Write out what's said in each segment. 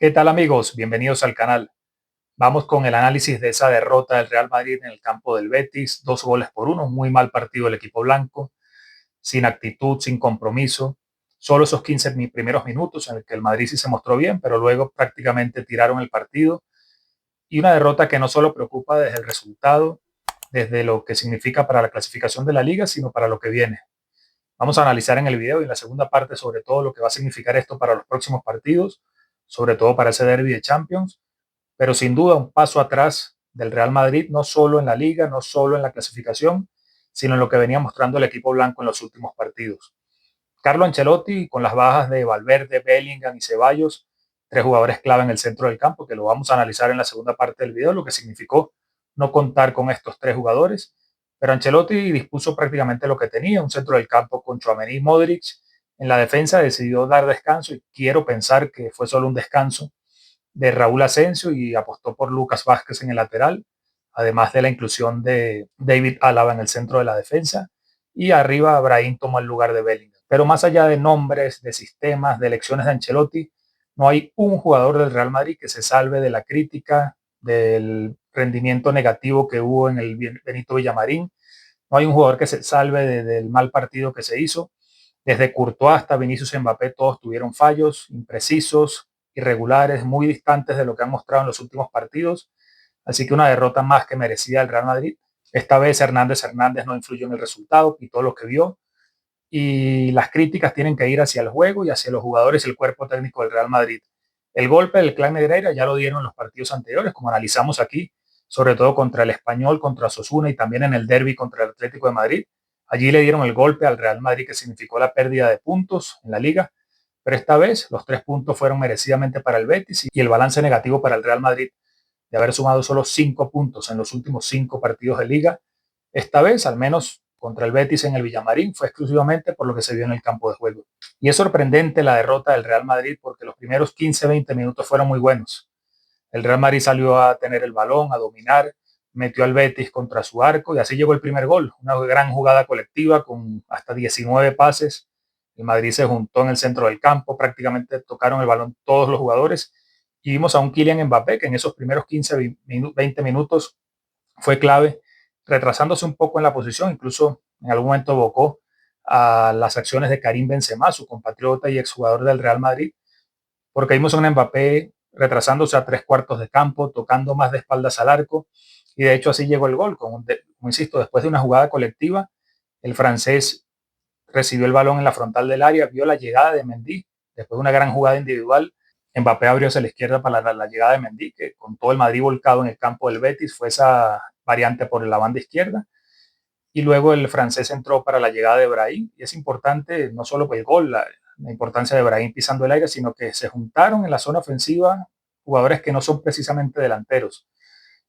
¿Qué tal amigos? Bienvenidos al canal. Vamos con el análisis de esa derrota del Real Madrid en el campo del Betis, 2-1, muy mal partido del equipo blanco, sin actitud, sin compromiso. Solo esos 15 primeros minutos en el que el Madrid sí se mostró bien, pero luego prácticamente tiraron el partido. Y una derrota que no solo preocupa desde el resultado, desde lo que significa para la clasificación de la liga, sino para lo que viene. Vamos a analizar en el video y en la segunda parte sobre todo lo que va a significar esto para los próximos partidos, sobre todo para ese derby de Champions, pero sin duda un paso atrás del Real Madrid, no solo en la liga, no solo en la clasificación, sino en lo que venía mostrando el equipo blanco en los últimos partidos. Carlo Ancelotti, con las bajas de Valverde, Bellingham y Ceballos, tres jugadores clave en el centro del campo, que lo vamos a analizar en la segunda parte del video, lo que significó no contar con estos tres jugadores. Pero Ancelotti dispuso prácticamente lo que tenía, un centro del campo con Tchouaméni y Modric. En la defensa decidió dar descanso y quiero pensar que fue solo un descanso de Raúl Asensio y apostó por Lucas Vázquez en el lateral, además de la inclusión de David Álava en el centro de la defensa, y arriba Brahim tomó el lugar de Bellingham. Pero más allá de nombres, de sistemas, de elecciones de Ancelotti, no hay un jugador del Real Madrid que se salve de la crítica, del rendimiento negativo que hubo en el Benito Villamarín. No hay un jugador que se salve del mal partido que se hizo. Desde Courtois hasta Vinicius Mbappé, todos tuvieron fallos imprecisos, irregulares, muy distantes de lo que han mostrado en los últimos partidos. Así que una derrota más que merecida del Real Madrid. Esta vez Hernández no influyó en el resultado y todo lo que vio. Y las críticas tienen que ir hacia el juego y hacia los jugadores y el cuerpo técnico del Real Madrid. El golpe del clan Negreira ya lo dieron en los partidos anteriores, como analizamos aquí, sobre todo contra el Español, contra Osasuna y también en el derby contra el Atlético de Madrid. Allí le dieron el golpe al Real Madrid que significó la pérdida de puntos en la liga, pero esta vez los 3 puntos fueron merecidamente para el Betis y el balance negativo para el Real Madrid de haber sumado solo 5 puntos en los últimos 5 partidos de liga. Esta vez, al menos contra el Betis en el Villamarín, fue exclusivamente por lo que se vio en el campo de juego. Y es sorprendente la derrota del Real Madrid porque los primeros 15-20 minutos fueron muy buenos. El Real Madrid salió a tener el balón, a dominar, metió al Betis contra su arco y así llegó el primer gol. Una gran jugada colectiva con hasta 19 pases. El Madrid se juntó en el centro del campo, prácticamente tocaron el balón todos los jugadores y vimos a un Kylian Mbappé que en esos primeros 15-20 minutos fue clave, retrasándose un poco en la posición, incluso en algún momento evocó a las acciones de Karim Benzema, su compatriota y exjugador del Real Madrid, porque vimos a un Mbappé retrasándose a 3 cuartos de campo, tocando más de espaldas al arco, y de hecho así llegó el gol, como insisto, después de una jugada colectiva, el francés recibió el balón en la frontal del área, vio la llegada de Mendy, después de una gran jugada individual, Mbappé abrió hacia la izquierda para la llegada de Mendy, que con todo el Madrid volcado en el campo del Betis, fue esa variante por la banda izquierda, y luego el francés entró para la llegada de Brahim, y es importante no solo el gol, la importancia de Brahim pisando el aire, sino que se juntaron en la zona ofensiva jugadores que no son precisamente delanteros.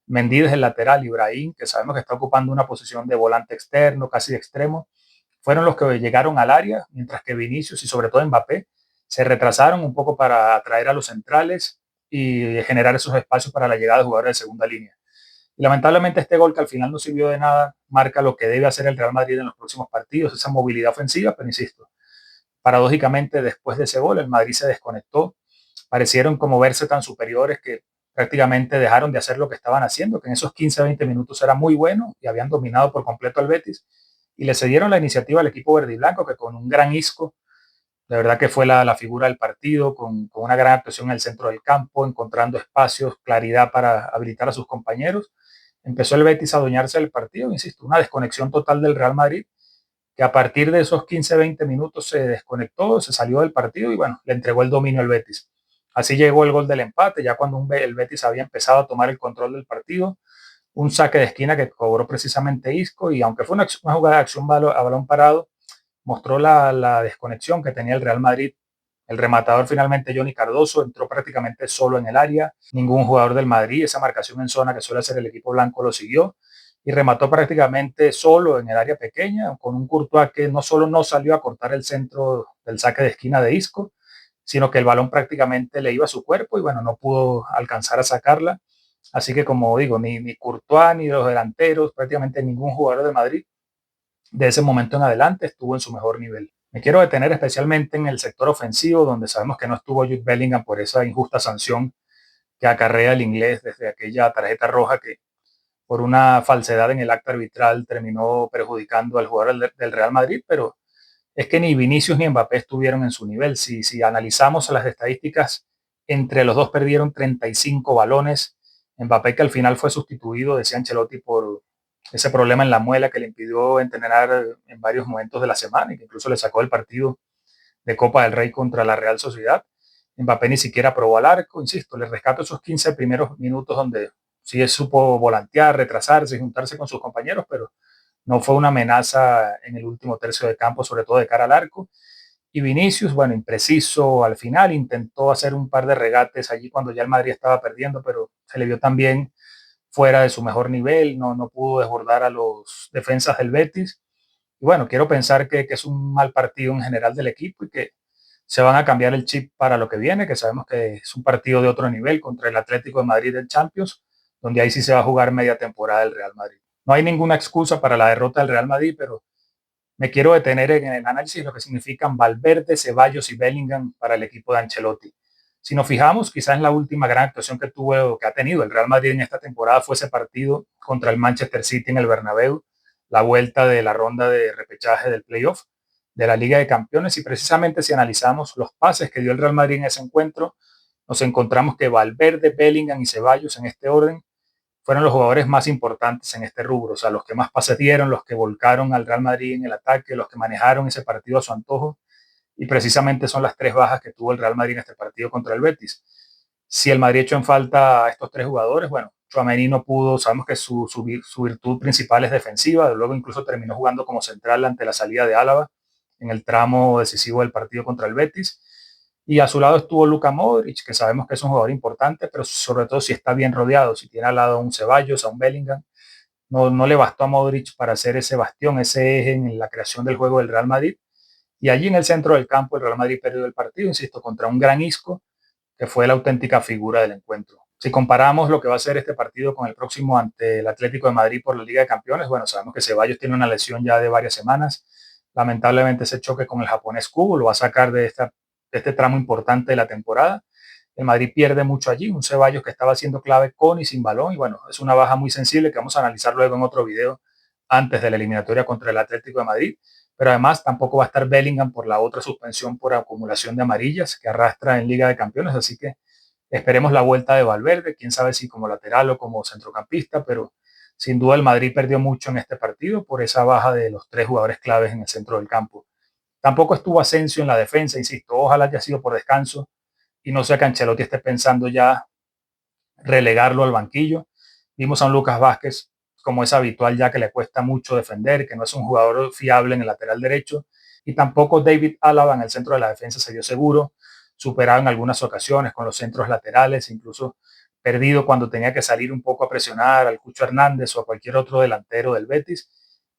Mendy desde el lateral y Brahim, que sabemos que está ocupando una posición de volante externo, casi de extremo, fueron los que llegaron al área, mientras que Vinicius y sobre todo Mbappé se retrasaron un poco para atraer a los centrales y generar esos espacios para la llegada de jugadores de segunda línea. Y lamentablemente este gol que al final no sirvió de nada marca lo que debe hacer el Real Madrid en los próximos partidos, esa movilidad ofensiva, pero insisto, paradójicamente después de ese gol el Madrid se desconectó, parecieron como verse tan superiores que prácticamente dejaron de hacer lo que estaban haciendo, que en esos 15-20 minutos era muy bueno y habían dominado por completo al Betis y le cedieron la iniciativa al equipo verde y blanco que con un gran Isco, de verdad que fue la figura del partido, con una gran actuación en el centro del campo, encontrando espacios, claridad para habilitar a sus compañeros. Empezó el Betis a adueñarse del partido, insisto, una desconexión total del Real Madrid, que a partir de esos 15-20 minutos se desconectó, se salió del partido y bueno, le entregó el dominio al Betis. Así llegó el gol del empate, ya cuando el Betis había empezado a tomar el control del partido, un saque de esquina que cobró precisamente Isco y aunque fue una jugada de acción a balón parado, mostró la desconexión que tenía el Real Madrid. El rematador finalmente, Johnny Cardoso, entró prácticamente solo en el área. Ningún jugador del Madrid, esa marcación en zona que suele hacer el equipo blanco, lo siguió y remató prácticamente solo en el área pequeña, con un Courtois que no solo no salió a cortar el centro del saque de esquina de Isco, sino que el balón prácticamente le iba a su cuerpo y bueno, no pudo alcanzar a sacarla. Así que como digo, ni Courtois ni los delanteros, prácticamente ningún jugador de Madrid de ese momento en adelante estuvo en su mejor nivel. Me quiero detener especialmente en el sector ofensivo, donde sabemos que no estuvo Jude Bellingham por esa injusta sanción que acarrea el inglés desde aquella tarjeta roja que por una falsedad en el acta arbitral terminó perjudicando al jugador del Real Madrid, pero es que ni Vinicius ni Mbappé estuvieron en su nivel. Si analizamos las estadísticas, entre los dos perdieron 35 balones. Mbappé, que al final fue sustituido, decía Ancelotti, por ese problema en la muela que le impidió entrenar en varios momentos de la semana y que incluso le sacó el partido de Copa del Rey contra la Real Sociedad. Mbappé ni siquiera probó al arco, insisto, le rescato esos 15 primeros minutos donde sí supo volantear, retrasarse y juntarse con sus compañeros, pero no fue una amenaza en el último tercio de campo, sobre todo de cara al arco. Y Vinicius, bueno, impreciso al final, intentó hacer un par de regates allí cuando ya el Madrid estaba perdiendo, pero se le vio también fuera de su mejor nivel, no pudo desbordar a los defensas del Betis. Y bueno, quiero pensar que es un mal partido en general del equipo y que se van a cambiar el chip para lo que viene, que sabemos que es un partido de otro nivel contra el Atlético de Madrid del Champions, donde ahí sí se va a jugar media temporada del Real Madrid. No hay ninguna excusa para la derrota del Real Madrid, pero me quiero detener en el análisis de lo que significan Valverde, Ceballos y Bellingham para el equipo de Ancelotti. Si nos fijamos, quizás la última gran actuación que tuvo, que ha tenido el Real Madrid en esta temporada fue ese partido contra el Manchester City en el Bernabéu, la vuelta de la ronda de repechaje del playoff de la Liga de Campeones. Y precisamente si analizamos los pases que dio el Real Madrid en ese encuentro, nos encontramos que Valverde, Bellingham y Ceballos en este orden fueron los jugadores más importantes en este rubro, o sea, los que más pases dieron, los que volcaron al Real Madrid en el ataque, los que manejaron ese partido a su antojo, y precisamente son las tres bajas que tuvo el Real Madrid en este partido contra el Betis. Si el Madrid echó en falta a estos tres jugadores, bueno, Tchouaméni no pudo, sabemos que su virtud principal es defensiva, luego incluso terminó jugando como central ante la salida de Álava en el tramo decisivo del partido contra el Betis. Y a su lado estuvo Luka Modric, que sabemos que es un jugador importante, pero sobre todo si está bien rodeado, si tiene al lado a un Ceballos, a un Bellingham, no le bastó a Modric para hacer ese bastión, ese eje en la creación del juego del Real Madrid. Y allí en el centro del campo el Real Madrid perdió el partido, insisto, contra un gran Isco, que fue la auténtica figura del encuentro. Si comparamos lo que va a ser este partido con el próximo ante el Atlético de Madrid por la Liga de Campeones, bueno, sabemos que Ceballos tiene una lesión ya de varias semanas. Lamentablemente ese choque con el japonés Kubo lo va a sacar de este tramo importante de la temporada. El Madrid pierde mucho allí, un Ceballos que estaba siendo clave con y sin balón, y bueno, es una baja muy sensible que vamos a analizar luego en otro video antes de la eliminatoria contra el Atlético de Madrid. Pero además tampoco va a estar Bellingham por la otra suspensión por acumulación de amarillas que arrastra en Liga de Campeones, así que esperemos la vuelta de Valverde, quién sabe si como lateral o como centrocampista, pero sin duda el Madrid perdió mucho en este partido por esa baja de los tres jugadores claves en el centro del campo. Tampoco estuvo Asensio en la defensa, insisto, ojalá haya sido por descanso y no sea que Ancelotti esté pensando ya relegarlo al banquillo. Vimos a un Lucas Vázquez, como es habitual, ya que le cuesta mucho defender, que no es un jugador fiable en el lateral derecho, y tampoco David Álava en el centro de la defensa se vio seguro, superado en algunas ocasiones con los centros laterales, incluso perdido cuando tenía que salir un poco a presionar al Cucho Hernández o a cualquier otro delantero del Betis,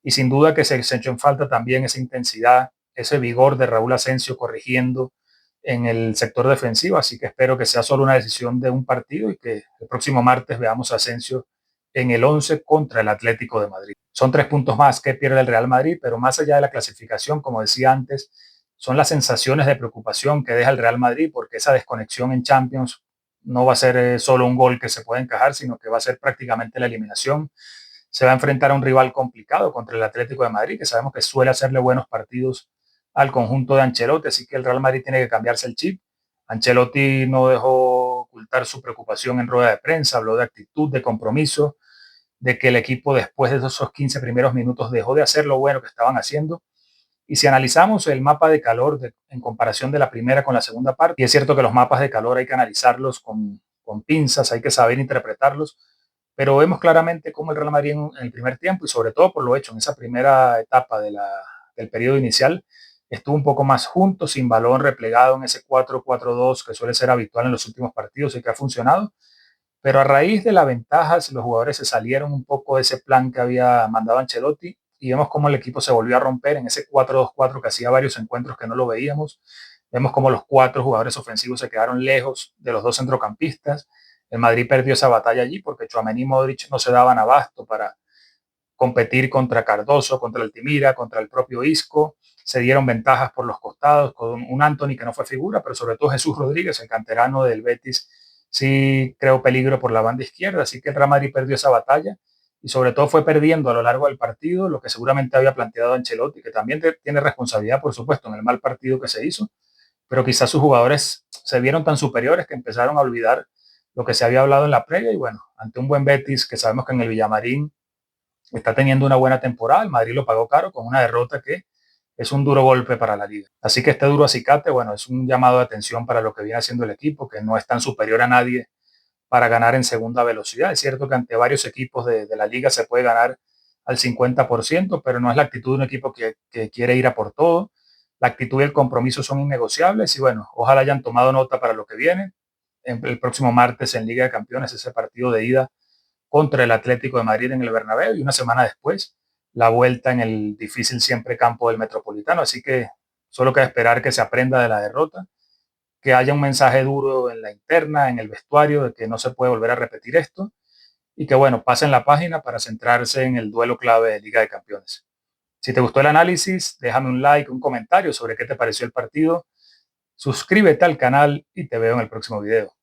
y sin duda que se echó en falta también esa intensidad, ese vigor de Raúl Asensio corrigiendo en el sector defensivo, así que espero que sea solo una decisión de un partido y que el próximo martes veamos a Asensio en el 11 contra el Atlético de Madrid. Son 3 puntos más que pierde el Real Madrid, pero más allá de la clasificación, como decía antes, son las sensaciones de preocupación que deja el Real Madrid, porque esa desconexión en Champions no va a ser solo un gol que se puede encajar, sino que va a ser prácticamente la eliminación. Se va a enfrentar a un rival complicado contra el Atlético de Madrid, que sabemos que suele hacerle buenos partidos al conjunto de Ancelotti, así que el Real Madrid tiene que cambiarse el chip. Ancelotti no dejó ocultar su preocupación en rueda de prensa, habló de actitud, de compromiso, de que el equipo después de esos 15 primeros minutos dejó de hacer lo bueno que estaban haciendo. Y si analizamos el mapa de calor en comparación de la primera con la segunda parte, y es cierto que los mapas de calor hay que analizarlos con pinzas, hay que saber interpretarlos, pero vemos claramente cómo el Real Madrid en el primer tiempo y sobre todo por lo hecho en esa primera etapa del periodo inicial estuvo un poco más junto, sin balón, replegado en ese 4-4-2 que suele ser habitual en los últimos partidos y que ha funcionado. Pero a raíz de la ventaja, los jugadores se salieron un poco de ese plan que había mandado Ancelotti y vemos cómo el equipo se volvió a romper en ese 4-2-4 que hacía varios encuentros que no lo veíamos. Vemos cómo los cuatro jugadores ofensivos se quedaron lejos de los dos centrocampistas. El Madrid perdió esa batalla allí porque Tchouaméni y Modric no se daban abasto para competir contra Cardoso, contra Altimira, contra el propio Isco. se dieron ventajas por los costados con un Anthony que no fue figura, pero sobre todo Jesús Rodríguez, el canterano del Betis, sí creó peligro por la banda izquierda, así que el Real Madrid perdió esa batalla y sobre todo fue perdiendo a lo largo del partido lo que seguramente había planteado Ancelotti, que también tiene responsabilidad, por supuesto, en el mal partido que se hizo, pero quizás sus jugadores se vieron tan superiores que empezaron a olvidar lo que se había hablado en la previa y bueno, ante un buen Betis que sabemos que en el Villamarín está teniendo una buena temporada, el Madrid lo pagó caro con una derrota que es un duro golpe para la liga. Así que este duro acicate, bueno, es un llamado de atención para lo que viene haciendo el equipo, que no es tan superior a nadie para ganar en segunda velocidad. Es cierto que ante varios equipos de la liga se puede ganar al 50%, pero no es la actitud de un equipo que quiere ir a por todo. La actitud y el compromiso son innegociables y bueno, ojalá hayan tomado nota para lo que viene. El próximo martes en Liga de Campeones, ese partido de ida contra el Atlético de Madrid en el Bernabéu y una semana después la vuelta en el difícil siempre campo del Metropolitano. Así que solo queda esperar que se aprenda de la derrota, que haya un mensaje duro en la interna, en el vestuario, de que no se puede volver a repetir esto y que, bueno, pasen la página para centrarse en el duelo clave de Liga de Campeones. Si te gustó el análisis, déjame un like, un comentario sobre qué te pareció el partido, suscríbete al canal y te veo en el próximo video.